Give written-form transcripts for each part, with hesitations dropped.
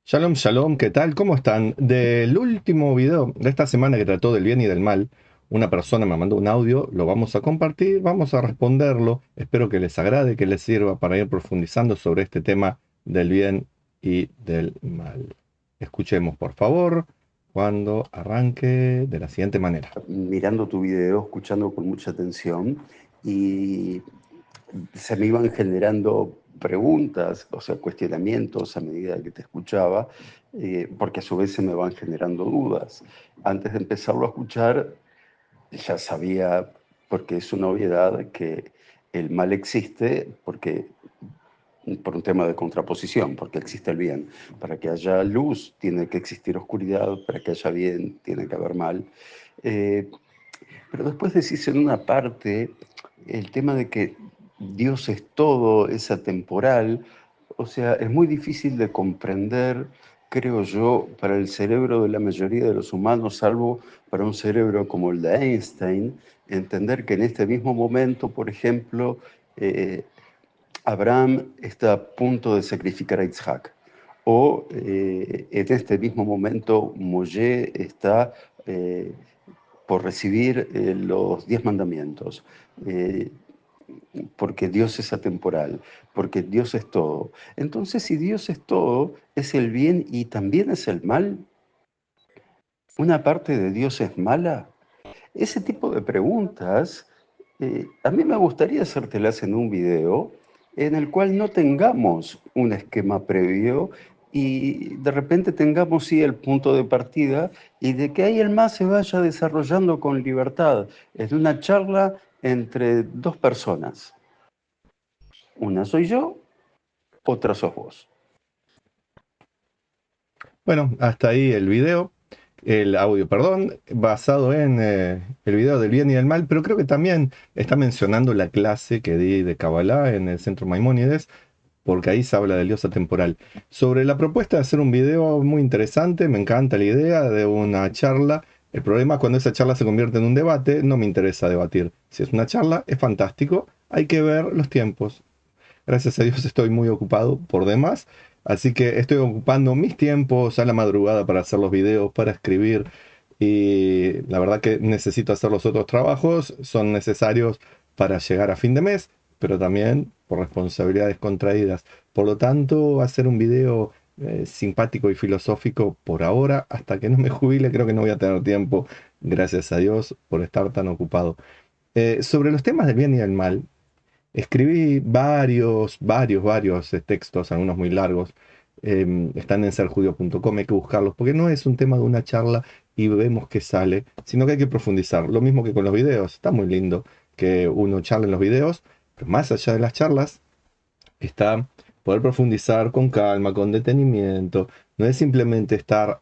Shalom, shalom, ¿qué tal? ¿Cómo están? Del último video de esta semana que trató del bien y del mal, una persona me mandó un audio, lo vamos a compartir, vamos a responderlo. Espero que les agrade, que les sirva para ir profundizando sobre este tema del bien y del mal. Escuchemos, por favor, cuando arranque de la siguiente manera. Mirando tu video, escuchando con mucha atención y se me iban generando preguntas, o sea, cuestionamientos a medida que te escuchaba, porque a su vez se me van generando dudas. Antes de empezarlo a escuchar, ya sabía, porque es una obviedad, que el mal existe por un tema de contraposición, porque existe el bien. Para que haya luz tiene que existir oscuridad, para que haya bien tiene que haber mal. Eh, pero después decís en una parte el tema de que Dios es todo, es atemporal, o sea, es muy difícil de comprender, creo yo, para el cerebro de la mayoría de los humanos, salvo para un cerebro como el de Einstein, entender que en este mismo momento, por ejemplo, eh, Abraham está a punto de sacrificar a Isaac. O en este mismo momento Moshe está eh, por recibir los 10 mandamientos, eh, porque Dios es atemporal, porque Dios es todo. Entonces, si Dios es todo, es el bien y también es el mal, ¿una parte de Dios es mala? Ese tipo de preguntas, a mí me gustaría hacértelas en un video en el cual no tengamos un esquema previo y de repente tengamos sí el punto de partida y de que ahí el más se vaya desarrollando con libertad. Es de una charla entre dos personas. Una soy yo, otra sos vos. Bueno, hasta ahí el video, el audio, perdón, basado en el video del bien y del mal, pero creo que también está mencionando la clase que di de Kabbalah en el Centro Maimónides, porque ahí se habla del Dios atemporal. Sobre la propuesta de hacer un video muy interesante, me encanta la idea de una charla. El problema es cuando esa charla se convierte en un debate, no me interesa debatir. Si es una charla, es fantástico, hay que ver los tiempos. Gracias a Dios estoy muy ocupado por demás, así que estoy ocupando mis tiempos a la madrugada para hacer los videos, para escribir, y la verdad que necesito hacer los otros trabajos, son necesarios para llegar a fin de mes, pero también por responsabilidades contraídas. Por lo tanto, hacer un video simpático y filosófico por ahora, hasta que no me jubile, creo que no voy a tener tiempo, gracias a Dios, por estar tan ocupado. Sobre los temas del bien y del mal, escribí varios textos, algunos muy largos. Están en serjudio.com, hay que buscarlos, porque no es un tema de una charla y vemos qué sale, sino que hay que profundizar. Lo mismo que con los videos. Está muy lindo que uno charle en los videos, pero más allá de las charlas está poder profundizar con calma, con detenimiento. No es simplemente estar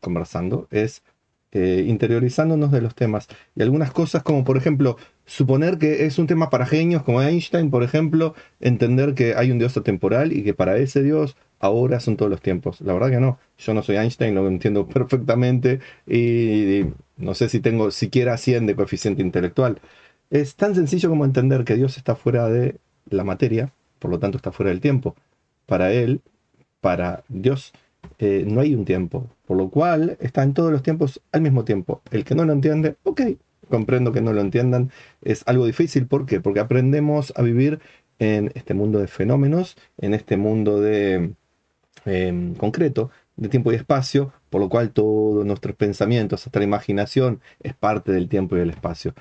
conversando, es interiorizándonos de los temas. Y algunas cosas como, por ejemplo, suponer que es un tema para genios como Einstein, por ejemplo, entender que hay un Dios atemporal y que para ese Dios ahora son todos los tiempos. La verdad que no. Yo no soy Einstein, lo entiendo perfectamente y no sé si tengo siquiera 100 de coeficiente intelectual. Es tan sencillo como entender que Dios está fuera de la materia, por lo tanto está fuera del tiempo. Para Él, para Dios, no hay un tiempo, por lo cual está en todos los tiempos al mismo tiempo. El que no lo entiende, ok, comprendo que no lo entiendan, es algo difícil. ¿Por qué? Porque aprendemos a vivir en este mundo de fenómenos, en este mundo de concreto, de tiempo y espacio, por lo cual todos nuestros pensamientos, hasta la imaginación, es parte del tiempo y del espacio.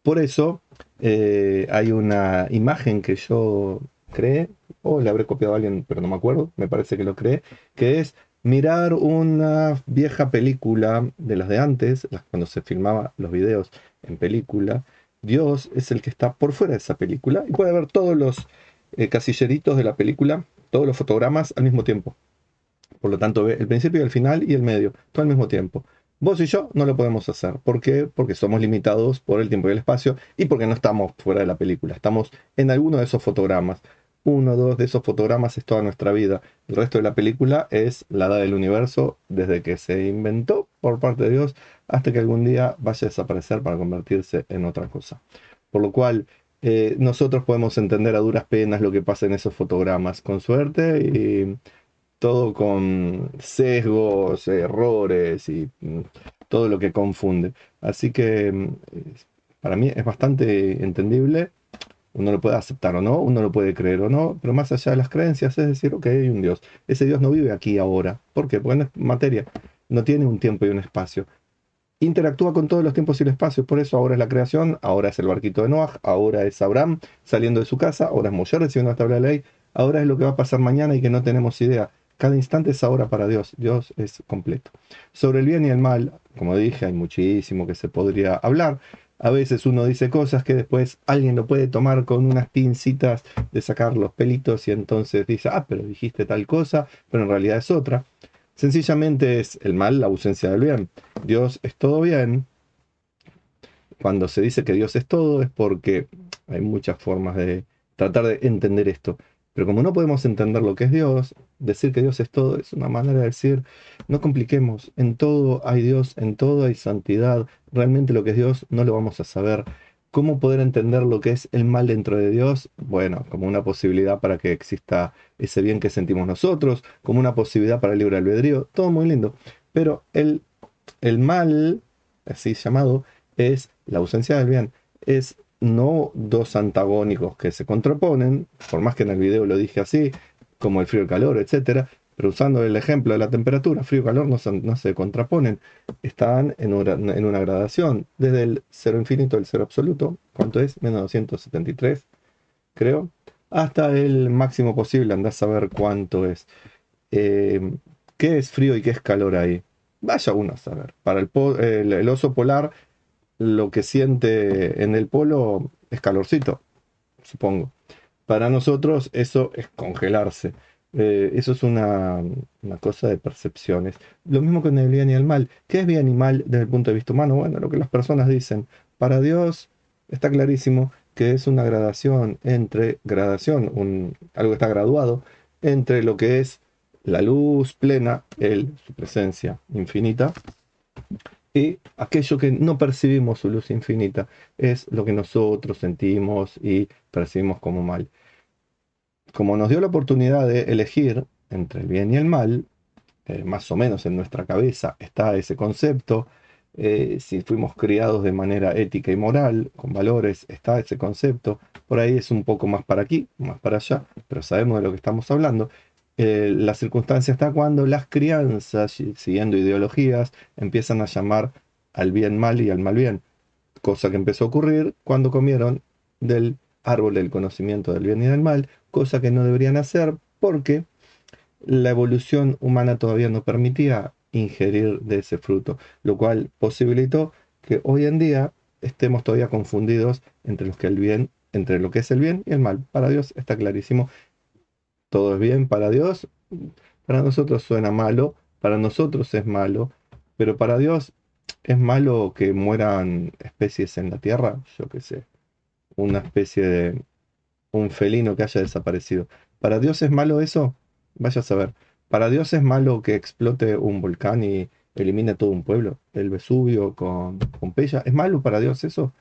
Por eso hay una imagen que yo creé, o le habré copiado a alguien, pero no me acuerdo, me parece que lo creé, que es mirar una vieja película de las de antes, cuando se filmaba los videos en película. Dios es el que está por fuera de esa película y puede ver todos los casilleritos de la película, todos los fotogramas al mismo tiempo. Por lo tanto, ve el principio y el final y el medio, todo al mismo tiempo. Vos y yo no lo podemos hacer. ¿Por qué? Porque somos limitados por el tiempo y el espacio y porque no estamos fuera de la película. Estamos en alguno de esos fotogramas. Uno o dos de esos fotogramas es toda nuestra vida. El resto de la película es la edad del universo desde que se inventó por parte de Dios hasta que algún día vaya a desaparecer para convertirse en otra cosa. Por lo cual, nosotros podemos entender a duras penas lo que pasa en esos fotogramas, con suerte, todo con sesgos, errores y todo lo que confunde. Así que para mí es bastante entendible. Uno lo puede aceptar o no, uno lo puede creer o no, pero más allá de las creencias es decir, ok, hay un Dios. Ese Dios no vive aquí ahora. ¿Por qué? Porque no es materia, no tiene un tiempo y un espacio. Interactúa con todos los tiempos y el espacio, por eso ahora es la creación, ahora es el barquito de Noah, ahora es Abraham saliendo de su casa, ahora es Moshe recibiendo la tabla de la ley, ahora es lo que va a pasar mañana y que no tenemos idea. Cada instante es ahora para Dios, Dios es completo. Sobre el bien y el mal, como dije, hay muchísimo que se podría hablar. A veces uno dice cosas que después alguien lo puede tomar con unas pincitas de sacar los pelitos y entonces dice, ah, pero dijiste tal cosa, pero en realidad es otra. Sencillamente es el mal, la ausencia del bien. Dios es todo bien. Cuando se dice que Dios es todo es porque hay muchas formas de tratar de entender esto. Pero como no podemos entender lo que es Dios, decir que Dios es todo es una manera de decir, no compliquemos, en todo hay Dios, en todo hay santidad, realmente lo que es Dios no lo vamos a saber. ¿Cómo poder entender lo que es el mal dentro de Dios? Bueno, como una posibilidad para que exista ese bien que sentimos nosotros, como una posibilidad para el libre albedrío, todo muy lindo. Pero el mal, así llamado, es la ausencia del bien. Es no dos antagónicos que se contraponen, por más que en el video lo dije así, como el frío y el calor, etcétera, pero usando el ejemplo de la temperatura, frío y calor no se contraponen, están en una gradación, desde el cero infinito, el cero absoluto, ¿cuánto es? Menos 273, creo, hasta el máximo posible, andás a saber cuánto es. Eh, ¿Qué es frío y qué es calor ahí? Vaya uno a saber. Para el oso polar, lo que siente en el polo es calorcito, supongo. Para nosotros eso es congelarse. Eso es una cosa de percepciones. Lo mismo con el bien y el mal. ¿Qué es bien y mal desde el punto de vista humano? Bueno, lo que las personas dicen. Para Dios está clarísimo que es una gradación entre gradación, algo que está graduado entre lo que es la luz plena, su presencia infinita, y aquello que no percibimos su luz infinita es lo que nosotros sentimos y percibimos como mal. Como nos dio la oportunidad de elegir entre el bien y el mal, más o menos en nuestra cabeza está ese concepto. Si fuimos criados de manera ética y moral, con valores, está ese concepto. Por ahí es un poco más para aquí, más para allá, pero sabemos de lo que estamos hablando. La circunstancia está cuando las crianzas, siguiendo ideologías, empiezan a llamar al bien mal y al mal bien, cosa que empezó a ocurrir cuando comieron del árbol del conocimiento del bien y del mal, cosa que no deberían hacer porque la evolución humana todavía no permitía ingerir de ese fruto, lo cual posibilitó que hoy en día estemos todavía confundidos entre lo que es el bien y el mal. Para Dios está clarísimo, todo es bien para Dios, para nosotros suena malo, para nosotros es malo, pero para Dios es malo que mueran especies en la tierra, yo qué sé, una especie de un felino que haya desaparecido. ¿Para Dios es malo eso? Vaya a saber. ¿Para Dios es malo que explote un volcán y elimine todo un pueblo? El Vesubio con Pompeya. ¿Es malo para Dios eso?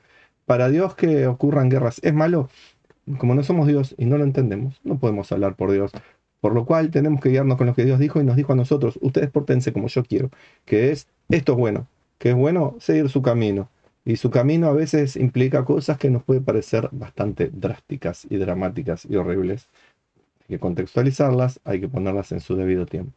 ¿Para Dios que ocurran guerras? ¿Es malo? Como no somos Dios y no lo entendemos, no podemos hablar por Dios. Por lo cual tenemos que guiarnos con lo que Dios dijo y nos dijo a nosotros, ustedes pórtense como yo quiero, que es, esto es bueno, que es bueno seguir su camino. Y su camino a veces implica cosas que nos pueden parecer bastante drásticas y dramáticas y horribles. Hay que contextualizarlas, hay que ponerlas en su debido tiempo.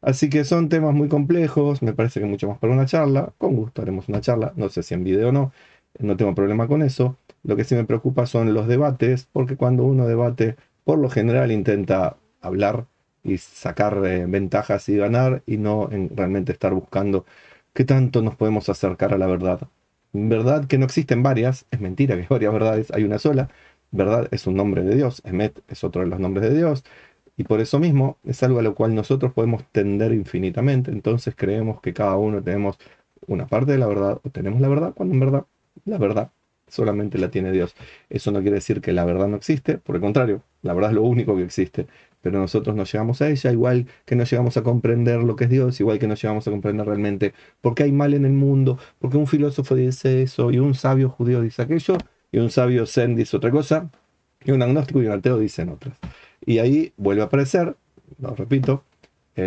Así que son temas muy complejos, me parece que mucho más para una charla. Con gusto haremos una charla, no sé si en video o no, no tengo problema con eso. Lo que sí me preocupa son los debates, porque cuando uno debate, por lo general intenta hablar y sacar ventajas y ganar, y no realmente estar buscando qué tanto nos podemos acercar a la verdad. Verdad que no existen varias, es mentira que hay varias verdades, hay una sola. Verdad es un nombre de Dios, Emet es otro de los nombres de Dios. Y por eso mismo es algo a lo cual nosotros podemos tender infinitamente. Entonces creemos que cada uno tenemos una parte de la verdad o tenemos la verdad cuando en verdad la verdad solamente la tiene Dios. Eso no quiere decir que la verdad no existe, por el contrario, la verdad es lo único que existe. Pero nosotros no llegamos a ella, igual que no llegamos a comprender lo que es Dios, igual que no llegamos a comprender realmente por qué hay mal en el mundo, porque un filósofo dice eso y un sabio judío dice aquello y un sabio zen dice otra cosa y un agnóstico y un ateo dicen otras. Y ahí vuelve a aparecer, lo repito,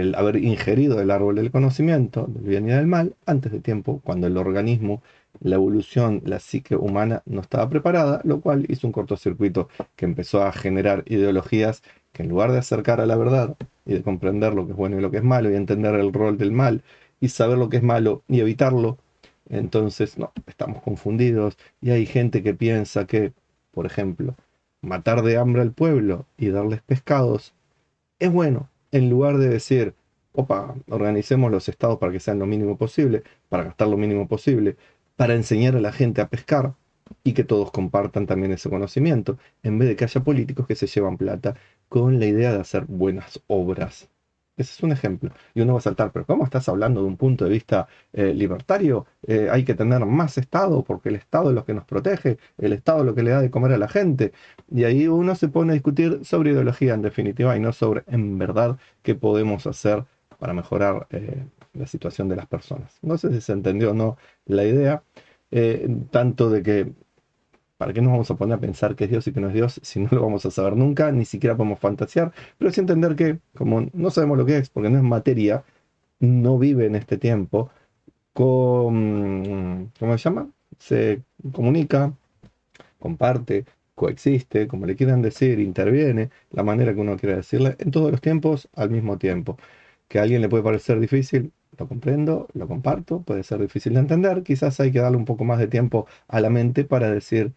el haber ingerido el árbol del conocimiento, del bien y del mal, antes de tiempo, cuando el organismo, la evolución, la psique humana no estaba preparada, lo cual hizo un cortocircuito que empezó a generar ideologías que en lugar de acercar a la verdad y de comprender lo que es bueno y lo que es malo y entender el rol del mal y saber lo que es malo y evitarlo, entonces no, estamos confundidos y hay gente que piensa que, por ejemplo, matar de hambre al pueblo y darles pescados es bueno, en lugar de decir, opa, organicemos los estados para que sean lo mínimo posible, para gastar lo mínimo posible, para enseñar a la gente a pescar y que todos compartan también ese conocimiento, en vez de que haya políticos que se llevan plata con la idea de hacer buenas obras. Ese es un ejemplo. Y uno va a saltar, pero ¿cómo estás hablando de un punto de vista libertario? Hay que tener más Estado porque el Estado es lo que nos protege, el Estado es lo que le da de comer a la gente. Y ahí uno se pone a discutir sobre ideología en definitiva y no sobre en verdad qué podemos hacer para mejorar la situación de las personas. No sé si se entendió o no la idea, tanto de que ¿para qué nos vamos a poner a pensar qué es Dios y qué no es Dios si no lo vamos a saber nunca, ni siquiera podemos fantasear? Pero sí entender que como no sabemos lo que es, porque no es materia, no vive en este tiempo, ¿cómo se llama? Se comunica, comparte, coexiste, como le quieran decir, interviene, la manera que uno quiera decirle, en todos los tiempos al mismo tiempo. Que a alguien le puede parecer difícil, lo comprendo, lo comparto, puede ser difícil de entender, quizás hay que darle un poco más de tiempo a la mente para decir,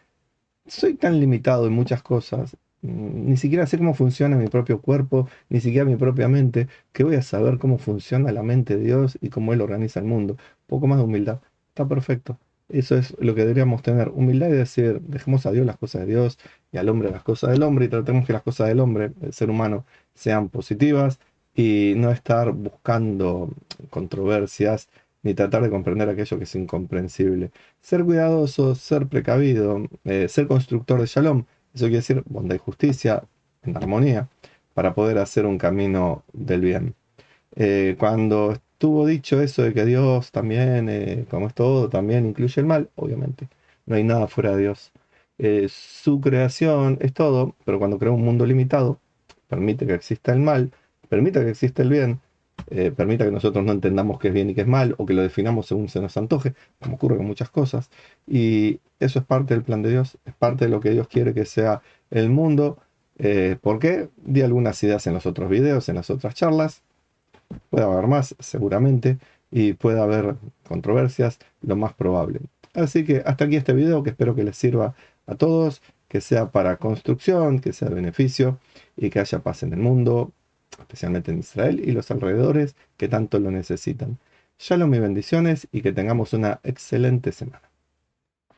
soy tan limitado en muchas cosas, ni siquiera sé cómo funciona mi propio cuerpo, ni siquiera mi propia mente, que voy a saber cómo funciona la mente de Dios y cómo Él organiza el mundo. Un poco más de humildad, está perfecto. Eso es lo que deberíamos tener, humildad y decir, dejemos a Dios las cosas de Dios y al hombre las cosas del hombre y tratemos que las cosas del hombre, del ser humano, sean positivas y no estar buscando controversias ni tratar de comprender aquello que es incomprensible. Ser cuidadoso, ser precavido, ser constructor de shalom, eso quiere decir bondad y justicia en armonía, para poder hacer un camino del bien. Cuando estuvo dicho eso de que Dios también, como es todo, también incluye el mal, obviamente, no hay nada fuera de Dios. Su creación es todo, pero cuando crea un mundo limitado, permite que exista el mal, permite que exista el bien, permita que nosotros no entendamos qué es bien y qué es mal, o que lo definamos según se nos antoje, como ocurre con muchas cosas. Y eso es parte del plan de Dios, es parte de lo que Dios quiere que sea el mundo. ¿Por qué? Di algunas ideas en los otros videos, en las otras charlas. Puede haber más, seguramente, y puede haber controversias, lo más probable. Así que hasta aquí este video que espero que les sirva a todos, que sea para construcción, que sea de beneficio y que haya paz en el mundo, especialmente en Israel y los alrededores que tanto lo necesitan. Shalom y bendiciones y que tengamos una excelente semana.